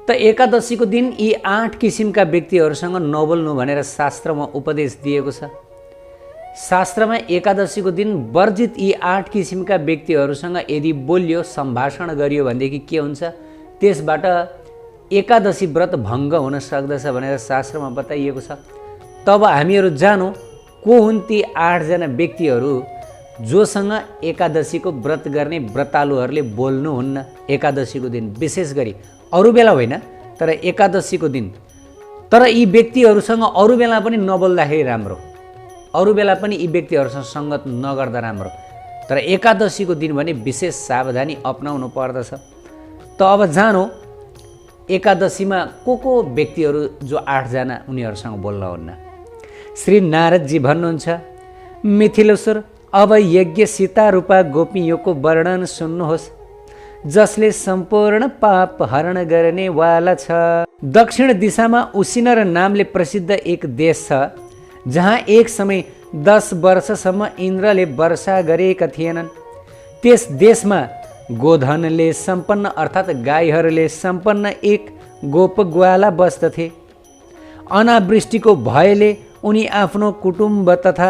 त एकादशीको दिन यी 8 किसिमका व्यक्तिहरूसँग नबोल्नु भनेर शास्त्रमा उपदेश दिएको छ। शास्त्रमा एकादशीको दिन वर्जित यी 8 किसिमका व्यक्तिहरूसँग यदि बोलियो, सम्भाषण गरियो भनेदेखि के हुन्छ, त्यसबाट एकादशी व्रत भङ्ग हुन सक्दछ भनेर शास्त्रमा बताइएको छ। तब हामीहरू जानो को हुन् ती 8 जना व्यक्तिहरू जोसँग एकादशीको व्रत गर्ने व्रतालुहरूले बोल्नुहुन्न एकादशीको दिन, विशेष गरी अरू बेला होइन तर एकादशीको दिन। तर यी व्यक्तिहरूसँग अरू बेला पनि नबोल्दाखेरि राम्रो, अरू बेला पनि यी व्यक्तिहरूसँग सङ्गत नगर्दा राम्रो, तर एकादशीको दिन भने विशेष सावधानी अपनाउनु पर्दछ। त अब जानो एकादशीमा को व्यक्तिहरू जो 8 जना उनीहरूसँग बोल्नुहुन्न। श्री नारदजी भन्नुहुन्छ, मिथिलेश्वर अब यज्ञ सीता रूपा गोपियों वर्णन सुन्नुहोस्, जसले सम्पूर्ण पाप हरण गर्ने वाला छ। दक्षिण दिशामा उसिनर नामले प्रसिद्ध एक देश छ, जहाँ एक समय 10 वर्षसम्म इन्द्रले वर्षा गरेका थिएनन्। त्यस देशमा गोधनले सम्पन्न अर्थात् गाईहरूले सम्पन्न एक गोपग्वाला बस्दथे। अनावृष्टिको भयले उनी आफ्नो कुटुम्ब तथा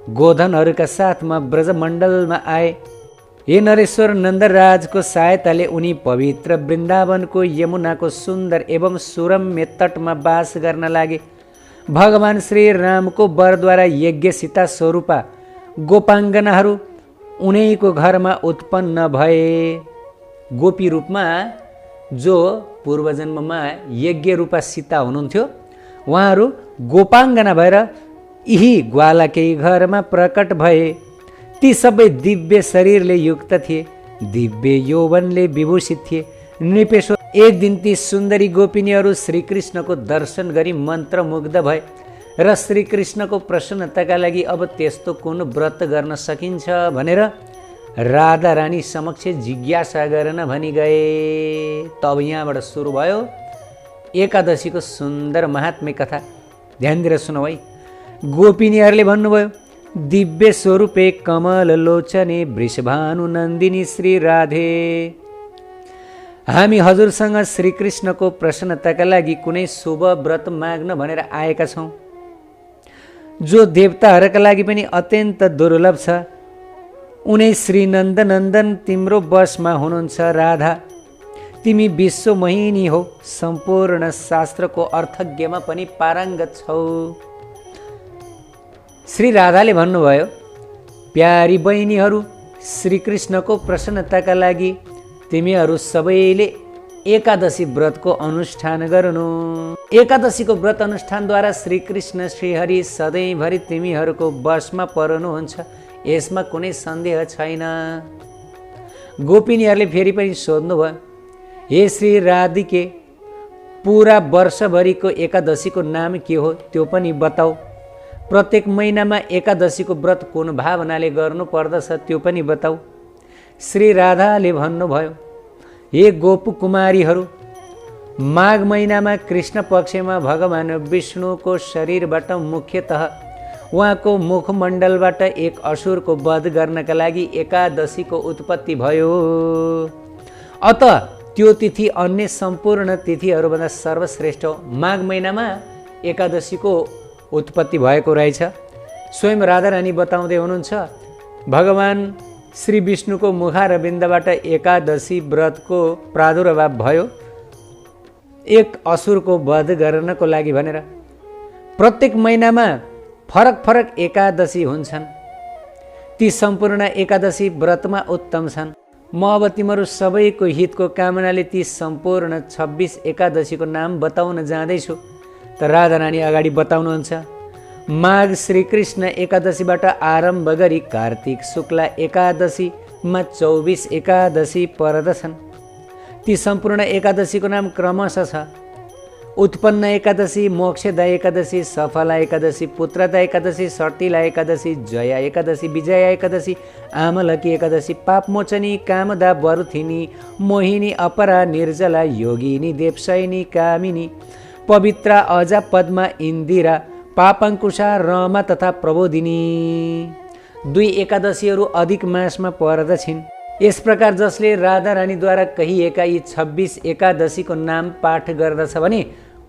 गोधनहरूका साथमा ब्रजमण्डलमा आए। हे नरेश्वर, नन्दराजको सहायताले उनी पवित्र वृन्दावनको यमुनाको सुन्दर एवं सुरम्य तटमा बास गर्न लागे। भगवान श्री रामको वरद्वारा यज्ञ सीता स्वरूपा गोपाङ्गनाहरू उनैको घरमा उत्पन्न भए। गोपी रूपमा जो पूर्वजन्ममा यज्ञ रूपा सीता हुनुहुन्थ्यो, उहाँहरू गोपाङ्गना भएर यही ग्वालाकै घरमा प्रकट भए। ती सबै दिव्य शरीरले युक्त थिए, दिव्य यौवनले विभूषित थिए। नृपेश्वर एक दिन ती सुन्दरी गोपिनीहरू श्रीकृष्णको दर्शन गरी मन्त्रमुग्ध भए र श्रीकृष्णको प्रसन्नताका लागि अब त्यस्तो कुन व्रत गर्न सकिन्छ भनेर राधा रानी समक्ष जिज्ञासा गर्न भनी गए। तब यहाँबाट सुरु भयो एकादशीको सुन्दर महात्म्य कथा। ध्यान दिएर सुनौ है। गोपिनीहरूले भन्नुभयो, दिव्य स्वरूपे कमल लोचने वृषभानु नन्दिनी श्री राधे, हामी हजुरसँग श्रीकृष्णको प्रसन्नताका लागि कुनै शुभ व्रत माग्न भनेर आएका छौँ, जो देवताहरूका लागि पनि अत्यन्त दुर्लभ छ। उनै श्री नन्दनन्दन तिम्रो बसमा हुनुहुन्छ राधा, तिमी विश्व मोहिनी हो, सम्पूर्ण शास्त्रको अर्थज्ञमा पनि पारङ्गत छौ। श्री राधाले भन्नुभयो, प्यारी बहिनीहरू, श्रीकृष्णको प्रसन्नताका लागि तिमीहरू सबैले एकादशी व्रतको अनुष्ठान गर्नु। एकादशीको व्रत अनुष्ठानद्वारा श्रीकृष्ण श्रीहरि सधैँभरि तिमीहरूको वशमा पर्नुहुन्छ, यसमा कुनै सन्देह छैन। गोपिनीहरूले फेरि पनि सोध्नुभयो, हे श्री राधिके, पुरा वर्षभरिको एकादशीको नाम के हो त्यो पनि बताऊ। प्रत्येक महिनामा एकादशीको व्रत कुन भावनाले गर्नु पर्दछ त्यो पनि बताऊ। श्री राधाले भन्नुभयो, हे गोप कुमारीहरू, माघ महिनामा कृष्ण पक्षमा भगवान विष्णुको शरीरबाट मुख्यतः उहाँको मुखमण्डलबाट एक असुरको वध गर्नका लागि एकादशीको उत्पत्ति भयो। अत त्यो तिथि अन्य सम्पूर्ण तिथिहरूभन्दा सर्वश्रेष्ठ हो। माघ महिनामा एकादशीको उत्पत्ति भएको रहेछ। स्वयं राधा रानी बताउँदै हुनुहुन्छ, भगवान श्री विष्णुको मुखारविन्दबाट एकादशी व्रतको प्रादुर्भाव भयो एक असुरको वध गर्नको लागि भनेर। प्रत्येक महिनामा फरक फरक एकादशी हुन्छन्, ती सम्पूर्ण एकादशी व्रतमा उत्तम छन्। म अब तिमीहरू सबैको हितको कामनाले ती सम्पूर्ण 26 एकादशीको नाम बताउन जाँदैछु। त राधा रानी अगाडि बताउनुहुन्छ, माघ श्रीकृष्ण एकादशीबाट आरम्भ गरी कार्तिक शुक्ला एकादशीमा 24 एकादशी पर्दछन्। ती सम्पूर्ण एकादशीको नाम क्रमशः छ, उत्पन्न एकादशी, मोक्षदा एकादशी, सफला एकादशी, पुत्रदा एकादशी, सटिला एकादशी, जया एकादशी, विजया एकादशी, आमलकी एकादशी, पापमोचनी, कामदा, वरुथिनी, मोहिनी, अपरा, निर्जला, योगिनी, देवशयनी, कामिनी, पवित्रा, अजा, पद्मा, इन्दिरा, पापङ्कुशा, रमा तथा प्रबोधिनी। 2 एकादशीहरू अधिक मासमा पर्दछिन्। यस प्रकार जसले राधा रानीद्वारा कहिएका यी 26 एकादशीको नाम पाठ गर्दछ भने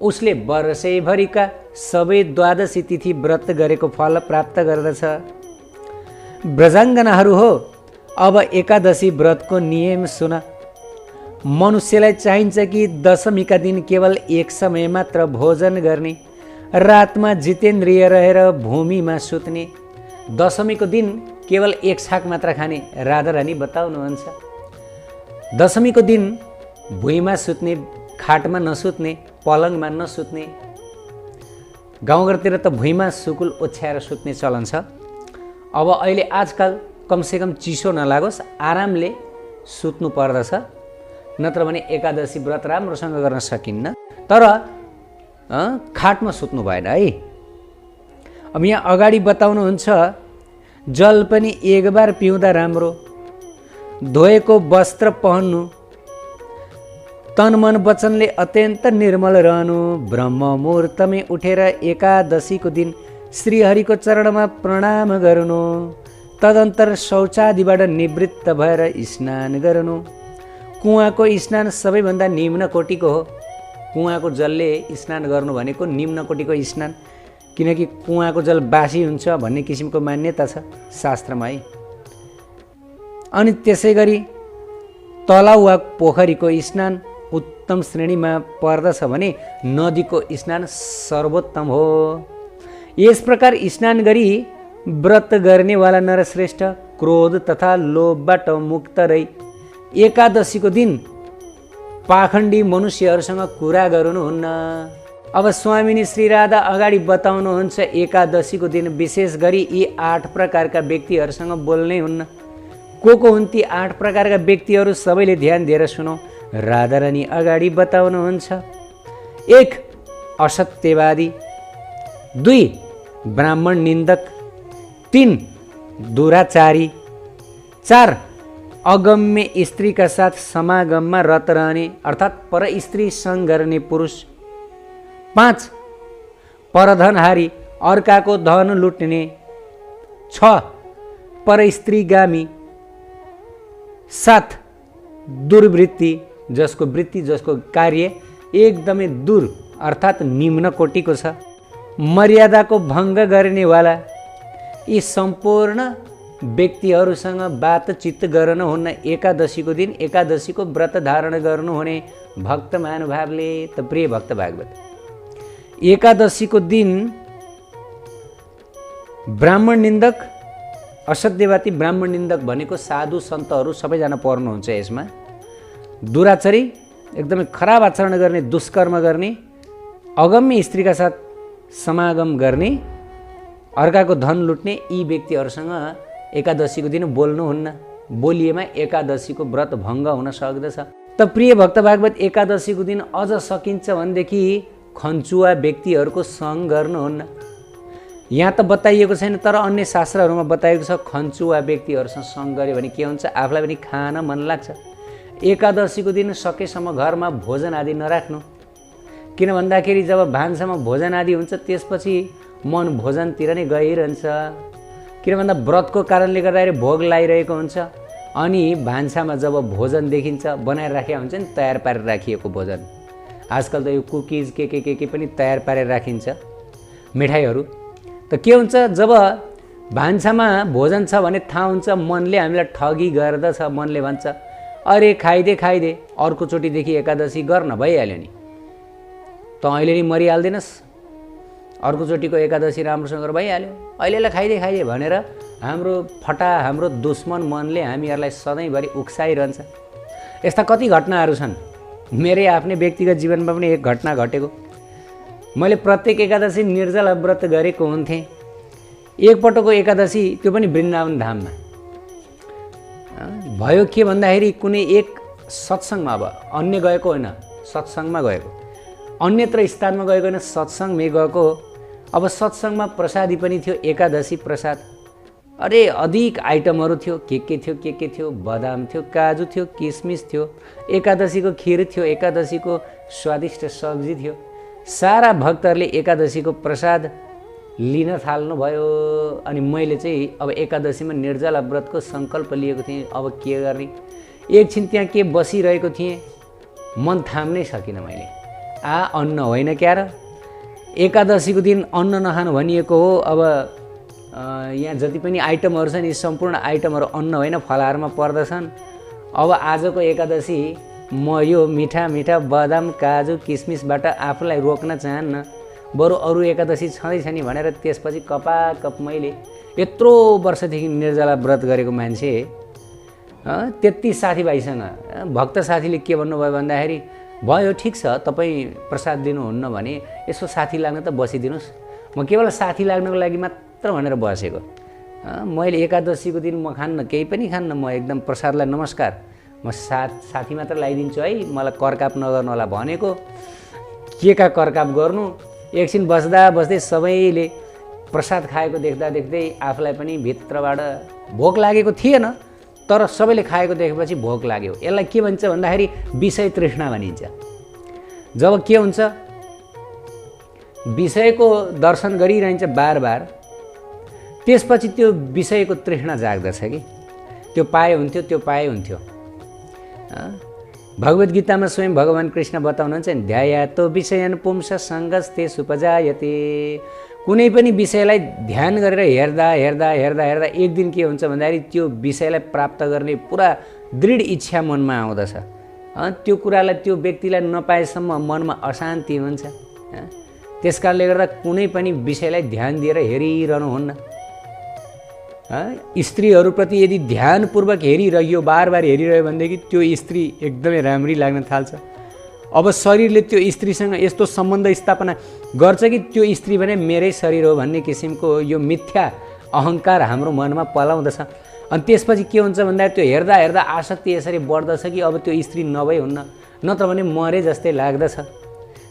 उसले वर्षैभरिका सबै द्वादशी तिथि व्रत गरेको फल प्राप्त गर्दछ। ब्रजाङ्गनाहरू हो, अब एकादशी व्रतको नियम सुन। मनुष्यलाई चाहिन्छ कि दशमीका दिन केवल एक समय मात्र भोजन गर्ने, रातमा जितेन्द्रिय रहेर भूमिमा सुत्ने। दशमीको दिन केवल एक छाक मात्र खाने राधा रानी बताउनुहुन्छ। दशमीको दिन भुइँमा सुत्ने, खाटमा नसुत्ने, पलङमा नसुत्ने। गाउँघरतिर त भुइँमा सुकुल ओछ्याएर सुत्ने चलन छ। अब अहिले आजकल कमसेकम चिसो नलागोस् आरामले सुत्नु पर्दछ, नत्र भने एकादशी व्रत राम्रोसँग गर्न सकिन्न। तर खाटमा सुत्नु भएन है। अब यहाँ अगाडि बताउनुहुन्छ, जल पनि एक बार पिउँदा राम्रो, धोएको वस्त्र पहन्नु, तन मन वचनले अत्यन्त निर्मल रहनु, ब्रह्म मुहुर्तमै उठेर एकादशीको दिन श्रीहरिको चरणमा प्रणाम गर्नु, तदन्तर शौचादिबाट निवृत्त भएर स्नान गर्नु। कुवाको स्नान सबैभन्दा निम्न कोटिको हो। कुवाको जलले स्नान गर्नु भनेको निम्न कोटिको स्नान, किनकि कुवाको जल बासी हुन्छ भन्ने किसिमको मान्यता छ शास्त्रमा है। अनि त्यसै गरी तलाउ वा पोखरीको स्नान उत्तम श्रेणीमा पर्दछ भने नदीको स्नान सर्वोत्तम हो। यस प्रकार स्नान गरी व्रत गर्नेवाला नरश्रेष्ठ क्रोध तथा लोभबाट मुक्त रही एकादशीको दिन पाखण्डी मनुष्यहरूसँग कुरा गर्नुहुन्न। अब स्वामिनी श्री राधा अगाडि बताउनुहुन्छ, एकादशीको दिन विशेष गरी यी 8 प्रकारका व्यक्तिहरूसँग बोल्नै हुन्न। को हुन् ती 8 प्रकारका व्यक्तिहरू? सबैले ध्यान दिएर सुनौ। राधा रानी अगाडि बताउनुहुन्छ, 1 असत्यवादी, 2 ब्राह्मण निन्दक, 3 दुराचारी, 4 अगम्य स्त्रीका साथ समागममा रत रहने अर्थात् पर स्त्री सङ्ग गर्ने पुरुष, 5 परधनहारी अर्काको धन लुट्ने, 6 पर स्त्रीगामी, 7 दुर्वृत्ति जसको वृत्ति जसको कार्य एकदमै दूर अर्थात् निम्न कोटिको छ, मर्यादाको भङ्ग गर्नेवाला। यी सम्पूर्ण व्यक्तिहरूसँग बातचित गर्न हुन्न एकादशीको दिन। एकादशीको व्रत धारण गर्नुहुने भक्त महानुभावले। त प्रिय भक्त भागवत, एकादशीको दिन ब्राह्मण निन्दक, असत्यवादी ब्राह्मण निन्दक भनेको साधु सन्तहरू सबैजना पर्नुहुन्छ यसमा। दुराचारी एकदमै खराब आचरण गर्ने, दुष्कर्म गर्ने, अगम्य स्त्रीका साथ समागम गर्ने, अर्काको धन लुट्ने, यी व्यक्तिहरूसँग एकादशीको दिन बोल्नुहुन्न। बोलिएमा एकादशीको व्रत भङ्ग हुन सक्दछ। त प्रिय भक्त भागवत, एकादशीको दिन अझ सकिन्छ भनेदेखि खन्चुवा व्यक्तिहरूको सङ्ग गर्नुहुन्न। यहाँ त बताइएको छैन, तर अन्य शास्त्रहरूमा बताइएको छ खन्चुवा व्यक्तिहरूसँग सङ्ग गऱ्यो भने के हुन्छ, आफूलाई पनि खान मन लाग्छ। एकादशीको दिन सकेसम्म घरमा भोजन आदि नराख्नु, किन भन्दाखेरि जब भान्सामा भोजन आदि हुन्छ त्यसपछि मन भोजनतिर नै गइरहन्छ। किन भन्दा व्रतको कारणले गर्दाखेरि भोग लागिरहेको हुन्छ, अनि भान्सामा जब भोजन देखिन्छ बनाएर राखेको हुन्छ नि, तयार पारेर राखिएको भोजन। आजकल त यो कुकिज के पनि तयार पारेर राखिन्छ, मिठाईहरू। त के हुन्छ, जब भान्सामा भोजन छ भने थाहा हुन्छ, मनले हामीलाई ठगी गर्दछ। मनले भन्छ, अरे खाइदे अर्कोचोटिदेखि एकादशी गर्न भइहाल्यो नि, त अहिले नि मरिहाल्दैनस्, अर्कोचोटिको एकादशी राम्रोसँग भइहाल्यो, अहिलेलाई खाइदे भनेर हाम्रो दुश्मन मनले हामीहरूलाई सधैँभरि उक्साइरहन्छ। यस्ता कति घटनाहरू छन्। मेरै आफ्नै व्यक्तिगत जीवनमा पनि एक घटना घटेको। मैले प्रत्येक एकादशी निर्जला व्रत गरेको हुन्थेँ। एकपटकको एकादशी, त्यो पनि वृन्दावन धाममा भयो। के भन्दाखेरि कुनै एक सत्सङ्गमा, अब अन्य गएको होइन, सत्सङ्गमा गएको, अन्यत्र स्थानमा गएको होइन, सत्सङ्गमै गएको। अब सत्सङ्गमा प्रसादी पनि थियो, एकादशी प्रसाद। अरे अधिक आइटमहरू थियो, के थियो, बदाम थियो, काजु थियो, किसमिस थियो, एकादशीको खिर थियो, एकादशीको स्वादिष्ट सब्जी थियो। सारा भक्तहरूले एकादशीको प्रसाद लिन थाल्नुभयो। अनि मैले चाहिँ अब एकादशीमा निर्जला व्रतको सङ्कल्प लिएको थिएँ। अब के गर्ने, एकछिन त्यहाँ के बसिरहेको थिएँ, मन थाम्नै सकिनँ मैले। अन्न होइन क्या र, एकादशीको दिन अन्न नखानु भनिएको हो। अब यहाँ जति पनि आइटमहरू छन्, यी सम्पूर्ण आइटमहरू अन्न होइन फलाहारमा पर्दछन्। अब आजको एकादशी म यो मिठा मिठा बदाम काजु किसमिसबाट आफूलाई रोक्न चाहन्न, बरु अरू एकादशी छँदैछ नि भनेर त्यसपछि कपाकप मैले यत्रो वर्षदेखि निर्जला व्रत गरेको मान्छे त्यति साथीभाइसँग भक्त साथीले के भन्नुभयो भन्दाखेरि, भयो ठिक छ तपाईँ प्रसाद दिनुहुन्न भने यसो साथी लाग्न त बसिदिनुहोस्, म केवल साथी लाग्नको लागि मात्र भनेर बसेको। मैले एकादशीको दिन म खान्न, केही पनि खान्न, म एकदम प्रसादलाई नमस्कार, म साथी मात्र लगाइदिन्छु है, मलाई करकाप नगर्नु होला भनेको। के का करकाप गर्नु, एकछिन बस्दा बस्दै सबैले प्रसाद खाएको देख्दा देख्दै आफूलाई पनि भित्रबाट भोक लागेको थिएन, तर सबैले खाएको देखेपछि भोक लाग्यो। यसलाई के भन्छ भन्दाखेरि विषय तृष्णा भनिन्छ। जब के हुन्छ, विषयको दर्शन गरिरहन्छ बार बार, त्यसपछि त्यो विषयको तृष्णा जाग्दछ कि त्यो पाए हुन्थ्यो, त्यो पाए हुन्थ्यो। भगवद् गीतामा स्वयं भगवान् कृष्ण बताउनुहुन्छ नि, ध्यायातो विषयन पुंस सङ्गस्ते सुपजायते। कुनै पनि विषयलाई ध्यान गरेर हेर्दा हेर्दा हेर्दा हेर्दा एक दिन के हुन्छ भन्दाखेरि त्यो विषयलाई प्राप्त गर्ने पुरा दृढ इच्छा मनमा आउँदछ। त्यो कुरालाई त्यो व्यक्तिलाई नपाएसम्म मनमा अशान्ति हुन्छ। त्यस कारणले गर्दा कुनै पनि विषयलाई ध्यान दिएर हेरिरहनुहुन्न। स्त्रीहरूप्रति यदि ध्यानपूर्वक हेरिरह्यो, बार बार हेरिरह्यो भनेदेखि त्यो स्त्री एकदमै राम्री लाग्न थाल्छ। अब शरीरले त्यो स्त्रीसँग यस्तो सम्बन्ध स्थापना गर्छ कि त्यो स्त्री भने मेरै शरीर हो भन्ने किसिमको यो मिथ्या अहङ्कार हाम्रो मनमा पलाउँदछ। अनि त्यसपछि के हुन्छ भन्दा त्यो हेर्दा हेर्दा आसक्ति यसरी बढ्दछ कि अब त्यो स्त्री नभई हुन्न, नत्र भने मरे जस्तै लाग्दछ।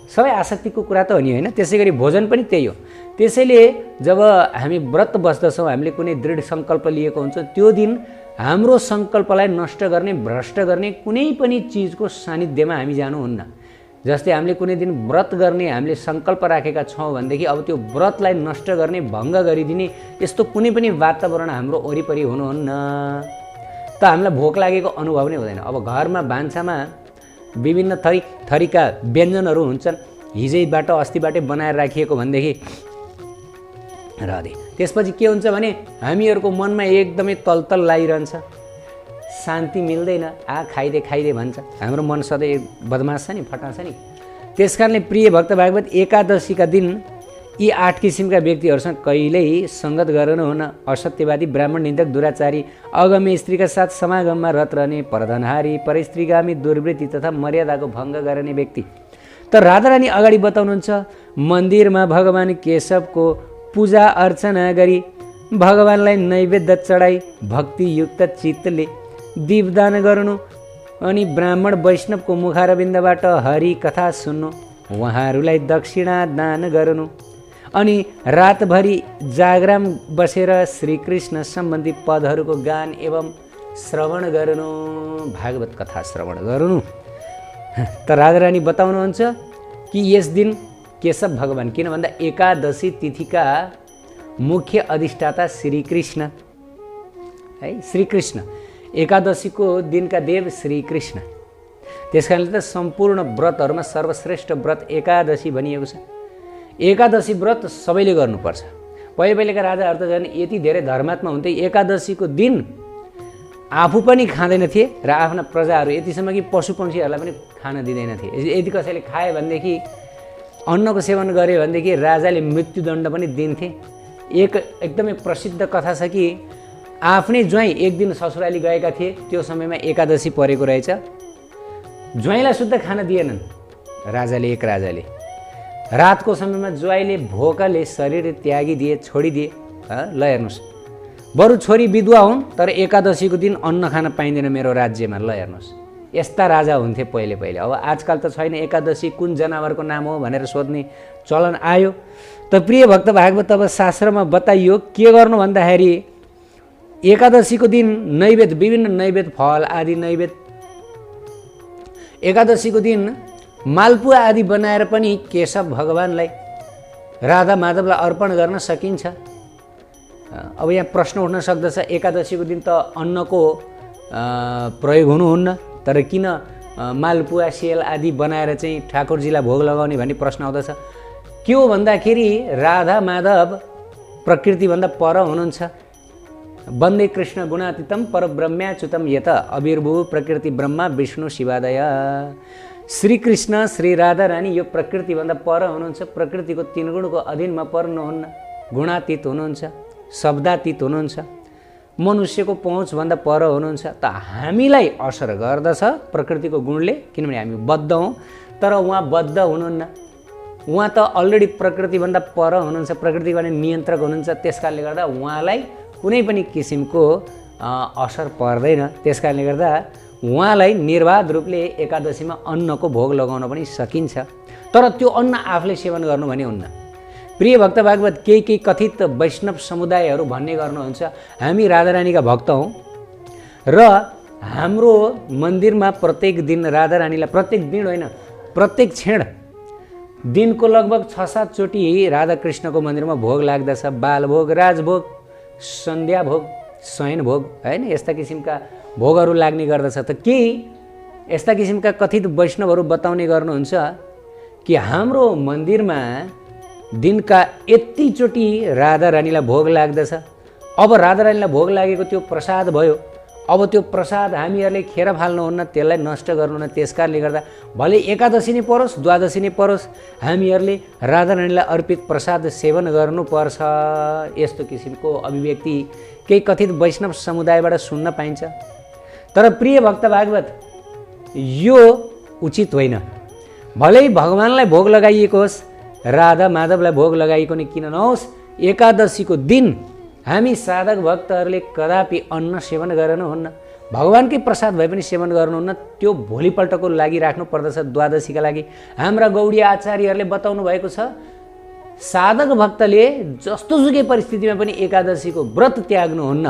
सबै आसक्तिको कुरा त हो नि होइन। त्यसै गरी भोजन पनि त्यही हो। त्यसैले जब हामी व्रत बस्दछौँ, हामीले कुनै दृढ सङ्कल्प लिएको हुन्छ, त्यो दिन हाम्रो सङ्कल्पलाई नष्ट गर्ने, भ्रष्ट गर्ने कुनै पनि चिजको सानिध्यमा हामी जानुहुन्न। जस्तै हामीले कुनै दिन व्रत गर्ने हामीले सङ्कल्प राखेका छौँ भनेदेखि अब त्यो व्रतलाई नष्ट गर्ने, भङ्ग गरिदिने यस्तो कुनै पनि वातावरण हाम्रो वरिपरि हुनुहुन्न, त हामीलाई भोक लागेको अनुभव नै हुँदैन। अब घरमा भान्सामा विभिन्न थरीका व्यञ्जनहरू हुन्छन्, हिजैबाट अस्तिबाटै बनाएर राखिएको भनेदेखि रहँदै त्यसपछि के हुन्छ भने हामीहरूको मनमा एकदमै तलतल लागिरहन्छ, शान्ति मिल्दैन। खाइदे खाइदे भन्छ। हाम्रो मन सधैँ बदमास छ नि, फटास छ नि। त्यस कारणले प्रिय भक्त भागवत, एकादशीका दिन यी 8 किसिमका व्यक्तिहरूसँग कहिल्यै सङ्गत गर्नुहुन्न। असत्यवादी, ब्राह्मण निन्दक, दुराचारी, अगम्य स्त्रीका साथ समागममा रत रहने, परधनहारी, परस्त्रीगामी, दुर्वृत्ति तथा मर्यादाको भङ्ग गर्ने व्यक्ति। तर राधारानी अगाडि बताउनुहुन्छ, मन्दिरमा भगवान् केशवको पूजा अर्चना गरी भगवान्लाई नैवेद्य चढाई भक्तियुक्त चित्तले दीपदान गर्नु अनि ब्राह्मण वैष्णवको मुखारविन्दबाट हरि कथा सुन्नु, उहाँहरूलाई दक्षिणा दान गर्नु अनि रातभरि जागराम बसेर श्रीकृष्ण सम्बन्धी पदहरूको गान एवं श्रवण गर्नु, भागवत कथा श्रवण गर्नु। त राधारानी बताउनुहुन्छ कि यस दिन केशव भगवान, किन भन्दा एकादशी तिथिका मुख्य अधिष्ठाता श्रीकृष्ण है, श्रीकृष्ण एकादशीको दिनका देव श्रीकृष्ण। त्यस कारणले त सम्पूर्ण व्रतहरूमा सर्वश्रेष्ठ व्रत एकादशी भनिएको छ। एकादशी व्रत सबैले गर्नुपर्छ। पहिलेका राजाहरू त झन् यति धेरै धर्मात्मा हुन्थे, एकादशीको दिन आफू पनि खाँदैन थिए र आफ्ना प्रजाहरू यतिसम्म कि पशु पक्षीहरूलाई पनि खान दिँदैन थिए। यदि कसैले खाए भनेदेखि, अन्नको सेवन गर्यो भनेदेखि राजाले मृत्युदण्ड पनि दिन्थे। एकदमै प्रसिद्ध कथा छ कि आफ्नै ज्वाइँ एक दिन ससुराली गएका थिए, त्यो समयमा एकादशी परेको रहेछ। ज्वाइँलाई शुद्ध खान दिएनन् राजाले। एक राजाले रातको समयमा ज्वाइँले भोकले शरीर त्यागिदिए, छोडिदिए। ल हेर्नुहोस्, बरु छोरी विधवा हुन् तर एकादशीको दिन अन्न खान पाइँदैन मेरो राज्यमा। ल हेर्नुहोस्, यस्ता राजा हुन्थे पहिले पहिले। अब आजकल त छैन। एकादशी कुन जनावरको नाम हो भनेर सोध्ने चलन आयो। त प्रिय भक्त भागवत, अब शास्त्रमा बताइयो के गर्नु भन्दाखेरि एकादशीको दिन नैवेद्य, विभिन्न नैवेद्य फल आदि नैवेद्य, एकादशीको दिन मालपुवा आदि बनाएर पनि केशव भगवान्लाई राधा माधवलाई अर्पण गर्न सकिन्छ। अब यहाँ प्रश्न उठ्न सक्दछ, एकादशीको दिन त अन्नको प्रयोग हुनुहुन्न, तर किन मालपुवा सेल आदि बनाएर चाहिँ ठाकुरजीलाई भोग लगाउने भन्ने प्रश्न आउँदछ। के हो भन्दाखेरि राधा माधव प्रकृतिभन्दा पर हुनुहुन्छ। वन्दे कृष्ण गुणातीतम परब्रह्म्याच्युतम यत अविर्भू प्रकृति ब्रह्मा विष्णु शिवादय। श्री कृष्ण श्री राधा रानी यो प्रकृतिभन्दा पर हुनुहुन्छ, प्रकृतिको 3 गुणको अधीनमा पर्नुहुन्न, गुणातीत हुनुहुन्छ, शब्दातीत हुनुहुन्छ, मनुष्यको पहुँचभन्दा पर हुनुहुन्छ। त हामीलाई असर गर्दछ प्रकृतिको गुणले, किनभने हामी बद्ध हौँ, तर उहाँ बद्ध हुनुहुन्न। उहाँ त अलरेडी प्रकृतिभन्दा पर हुनुहुन्छ, प्रकृतिबाट नियन्त्रक हुनुहुन्छ। त्यसकारणले गर्दा उहाँलाई कुनै पनि किसिमको असर पर्दैन। त्यसकारणले गर्दा उहाँलाई निर्वाध रूपले एकादशीमा अन्नको भोग लगाउन पनि सकिन्छ, तर त्यो अन्न आफूले सेवन गर्नु भने हुन्न। प्रिय भक्त भागवत केही कथित वैष्णव समुदायहरू भन्ने गर्नुहुन्छ, हामी राधारानीका भक्त हौँ र हाम्रो मन्दिरमा प्रत्येक दिन राधारानीलाई, प्रत्येक दिन होइन प्रत्येक क्षण दिनको लगभग 6-7 चोटि राधाकृष्णको मन्दिरमा भोग लाग्दछ। बालभोग, राजभोग, सन्ध्या भोग, शयन भोग, होइन, यस्ता किसिमका भोगहरू लाग्ने गर्दछ। त केही यस्ता किसिमका कथित वैष्णवहरू बताउने गर्नुहुन्छ कि हाम्रो मन्दिरमा दिनका यतिचोटि राधारानीलाई भोग लाग्दछ। अब राधारानीलाई भोग लागेको त्यो प्रसाद भयो, अब त्यो प्रसाद हामीहरूले खेर फाल्नुहुन्न, त्यसलाई नष्ट गर्नुहुन्न। त्यसकारणले गर्दा भले एकादशी नै परोस्, द्वादशी नै परोस्, हामीहरूले राधारानीलाई अर्पित प्रसाद सेवन गर्नुपर्छ। यस्तो किसिमको अभिव्यक्ति केही कथित वैष्णव समुदायबाट सुन्न पाइन्छ। तर प्रिय भक्त भागवत यो उचित होइन। भलै भगवानलाई भोग लगाइएको होस्, राधा माधवलाई भोग लगाइएको नि किन नहोस्, एकादशीको दिन हामी साधक भक्तहरूले कदापि अन्न सेवन गर्नुहुन्न, भगवानकै प्रसाद भए पनि सेवन गर्नुहुन्न। त्यो भोलिपल्टको लागि राख्नु पर्दछ, द्वादशीका लागि। हाम्रा गौडीय आचार्यहरूले बताउनु भएको छ, साधक भक्तले जस्तोसुकै परिस्थितिमा पनि एकादशीको व्रत त्याग्नुहुन्न,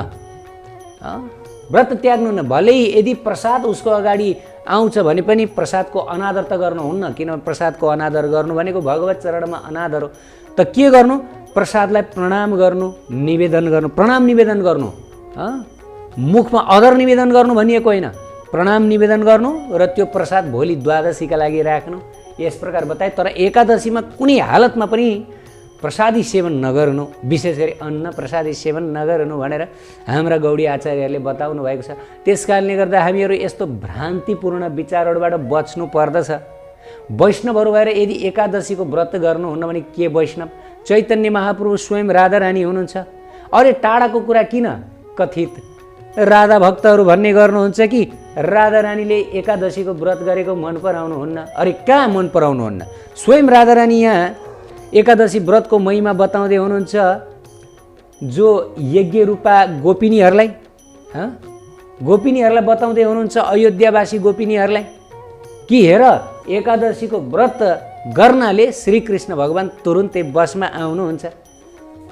व्रत त्याग्नुहुन्न। भलै यदि प्रसाद उसको अगाडि आउँछ भने पनि प्रसादको अनादर त गर्नुहुन्न, किनभने प्रसादको अनादर गर्नु भनेको भगवत चरणमा अनादर हो। त के गर्नु? प्रसादलाई प्रणाम गर्नु, निवेदन गर्नु, प्रणाम निवेदन गर्नु। मुखमा अदर निवेदन गर्नु भनिएको होइन, प्रणाम निवेदन गर्नु र त्यो प्रसाद भोलि द्वादशीका लागि राख्नु, यस प्रकार बताए। तर एकादशीमा कुनै हालतमा पनि प्रसादी सेवन नगर्नु, विशेष गरी अन्न प्रसादी सेवन नगर्नु भनेर हाम्रा गौडी आचार्यहरूले बताउनु भएको छ। त्यसकारणले गर्दा हामीहरू यस्तो भ्रान्तिपूर्ण विचारहरूबाट बच्नु पर्दछ। वैष्णवहरू भएर यदि एकादशीको व्रत गर्नुहुन्न भने के वैष्णव? चैतन्य महाप्रभु स्वयं राधारानी हुनुहुन्छ। अरे टाढाको कुरा किन? कथित राधा भक्तहरू भन्ने गर्नुहुन्छ कि राधारानीले एकादशीको व्रत गरेको मन पराउनुहुन्न। अरे कहाँ मन पराउनुहुन्न? स्वयं राधारानी यहाँ एकादशी व्रतको महिमा बताउँदै हुनुहुन्छ, जो यज्ञ रूपा गोपिनीहरूलाई बताउँदै हुनुहुन्छ, अयोध्यावासी गोपिनीहरूलाई कि हेर एकादशीको व्रत गर्नाले श्रीकृष्ण भगवान तुरुन्तै बसमा आउनुहुन्छ।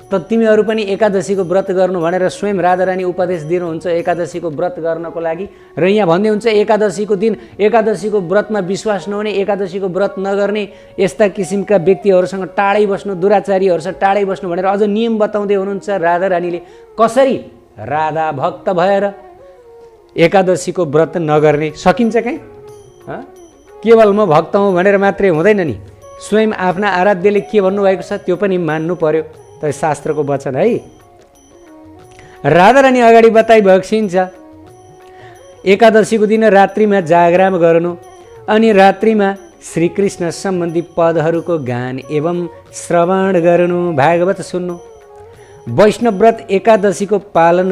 त तिमीहरू पनि एकादशीको व्रत गर्नु भनेर स्वयं राधारानी उपदेश दिनुहुन्छ एकादशीको व्रत गर्नको लागि। र यहाँ भन्दै हुन्छ एकादशीको दिन एकादशीको व्रतमा विश्वास नहुने, एकादशीको व्रत नगर्ने यस्ता किसिमका व्यक्तिहरूसँग टाढै बस्नु, दुराचारीहरूसँग टाढै बस्नु भनेर अझ नियम बताउँदै हुनुहुन्छ राधारानीले। कसरी राधा भक्त भएर एकादशीको व्रत नगर्ने सकिन्छ कहीँ? केवल म भक्त हुँ भनेर मात्रै हुँदैन नि, स्वयं आफ्ना आराध्यले के भन्नुभएको छ त्यो पनि मान्नु पर्यो। तर शास्त्रको वचन है। राधारानी अगाडि बताइबक्सिन्छ, एकादशीको दिन रात्रिमा जागराम गर्नु अनि रात्रिमा श्रीकृष्ण सम्बन्धी पदहरूको गान एवं श्रवण गर्नु, भागवत सुन्नु। वैष्णव व्रत एकादशीको पालन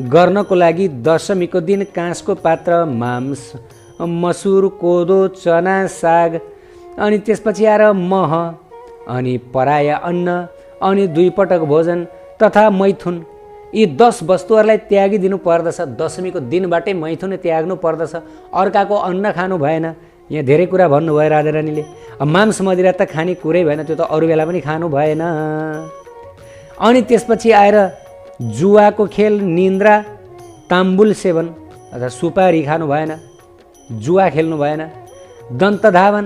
गर्नको लागि दशमीको दिन काँसको पात्र, मांस, मसुर, कोदो, चना, साग अनि त्यसपछि आएर मह अनि पराय अन्न अनि 2 पटक भोजन तथा मैथुन, यी 10 वस्तुहरूलाई त्यागिदिनु पर्दछ। दशमीको दिनबाटै मैथुन त्याग्नु पर्दछ, अर्काको अन्न खानु भएन। यहाँ धेरै कुरा भन्नुभयो राधारानीले। मांस मदिरा त खाने कुरै भएन, त्यो त अरू बेला पनि खानु भएन। अनि त्यसपछि आएर जुवाको खेल, निन्द्रा, ताम्बुल सेवन अथवा सुपारी खानु भएन, जुवा खेल्नु भएन। दन्तधावन,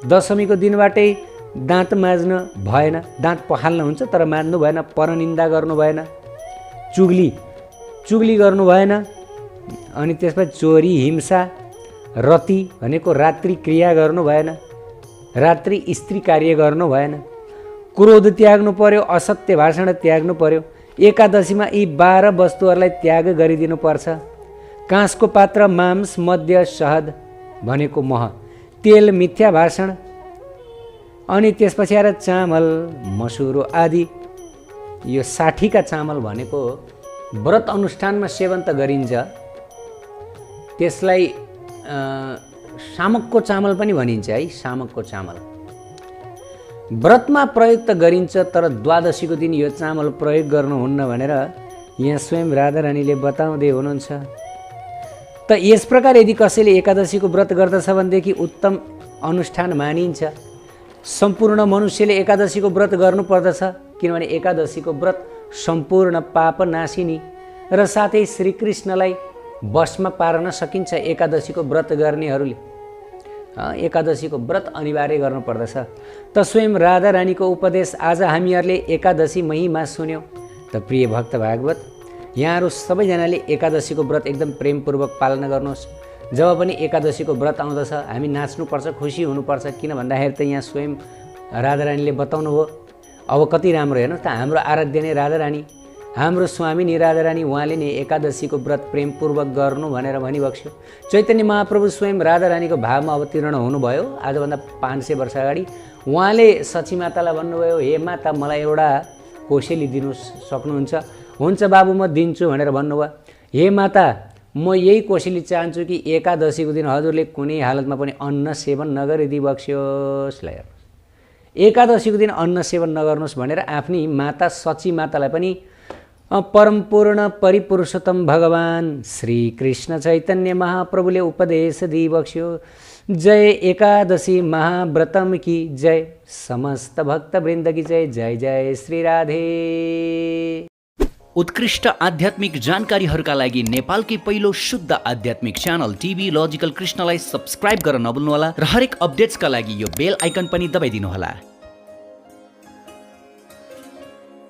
दशमीको दिनबाटै दाँत माझ्न भएन, दाँत पखाल्न हुन्छ तर माझ्नु भएन, परनिन्दा गर्नु भएन, चुगली गर्नु भएन, अनि त्यसपछि चोरी, हिंसा, रति भनेको रात्रि क्रिया गर्नु भएन, रात्रि स्त्री कार्य गर्नु भएन, क्रोध त्याग्नु पर्यो, असत्य भाषण त्याग्नु पर्यो। एकादशीमा यी 12 वस्तुहरूलाई त्याग गरिदिनु पर्छ। काँसको पात्र, मांस, मद्य, शहद भनेको मह, तेल, मिथ्या भाषण, अनि त्यसपछि आएर चामल, मसुरो आदि। यो 60 का चामल भनेको व्रत अनुष्ठानमा सेवन त गरिन्छ, त्यसलाई शामकको चामल पनि भनिन्छ है। शामकको चामल व्रतमा प्रयोग त गरिन्छ, तर द्वादशीको दिन यो चामल प्रयोग गर्नुहुन्न भनेर यहाँ स्वयं राधारानीले बताउँदै हुनुहुन्छ। त यस प्रकार यदि कसैले एकादशीको व्रत गर्दछ भनेदेखि उत्तम अनुष्ठान मानिन्छ। सम्पूर्ण मनुष्यले एकादशीको व्रत गर्नुपर्दछ, किनभने एकादशीको व्रत सम्पूर्ण पाप नाशिनी र साथै श्रीकृष्णलाई वशमा पार्न सकिन्छ। एकादशीको व्रत गर्नेहरूले एकादशीको व्रत अनिवार्य गर्नुपर्दछ। त स्वयं राधारानीको उपदेश आज हामीहरूले एकादशी महिमा सुन्यौँ। त प्रिय भक्त भागवत, यहाँहरू सबैजनाले एकादशीको व्रत एकदम प्रेमपूर्वक पालना गर्नुहोस्। जब पनि एकादशीको व्रत आउँदछ हामी नाच्नुपर्छ, खुसी हुनुपर्छ, किन भन्दाखेरि त यहाँ स्वयं राधारानीले बताउनु हो। अब कति राम्रो हेर्नुहोस् त, हाम्रो आराध्य नै राधारानी, हाम्रो स्वामिनी राधारानी, उहाँले नै एकादशीको व्रत प्रेमपूर्वक गर्नु भनेर भनिबक्स्यो। चैतन्य महाप्रभु स्वयं राधारानीको भावमा अवतीर्ण हुनुभयो आजभन्दा 500 वर्ष अगाडि। उहाँले सची मातालाई भन्नुभयो, हे माता मलाई एउटा कोसेली दिनु सक्नुहुन्छ? हुन्छ बाबु म दिन्छु भनेर भन्नुभयो। हे माता म यही कोसेली चाहन्छु कि एकादशीको दिन हजुरले कुनै हालतमा पनि अन्न सेवन नगरिदिबक्स्योस्। ल एकादशीको दिन अन्न सेवन नगर्नुहोस् भनेर आफ्नी माता सची मातालाई पनि परमपूर्ण परिपुरुषोत्तम भगवान श्री कृष्ण चैतन्य महाप्रभुले उपदेश दिइबक्स्यो। जय एकादशी महाव्रतम की जय, समस्त भक्तवृन्द की जय। जय जय श्री राधे। उत्कृष्ट आध्यात्मिक जानकारीहरूका लागि नेपालकै पहिलो शुद्ध आध्यात्मिक च्यानल टिभी लजिकल कृष्णलाई सब्स्क्राइब गर्न नभुल्नुहोला र हरेक अपडेट्सका लागि यो बेल आइकन पनि दबाइदिनुहोला।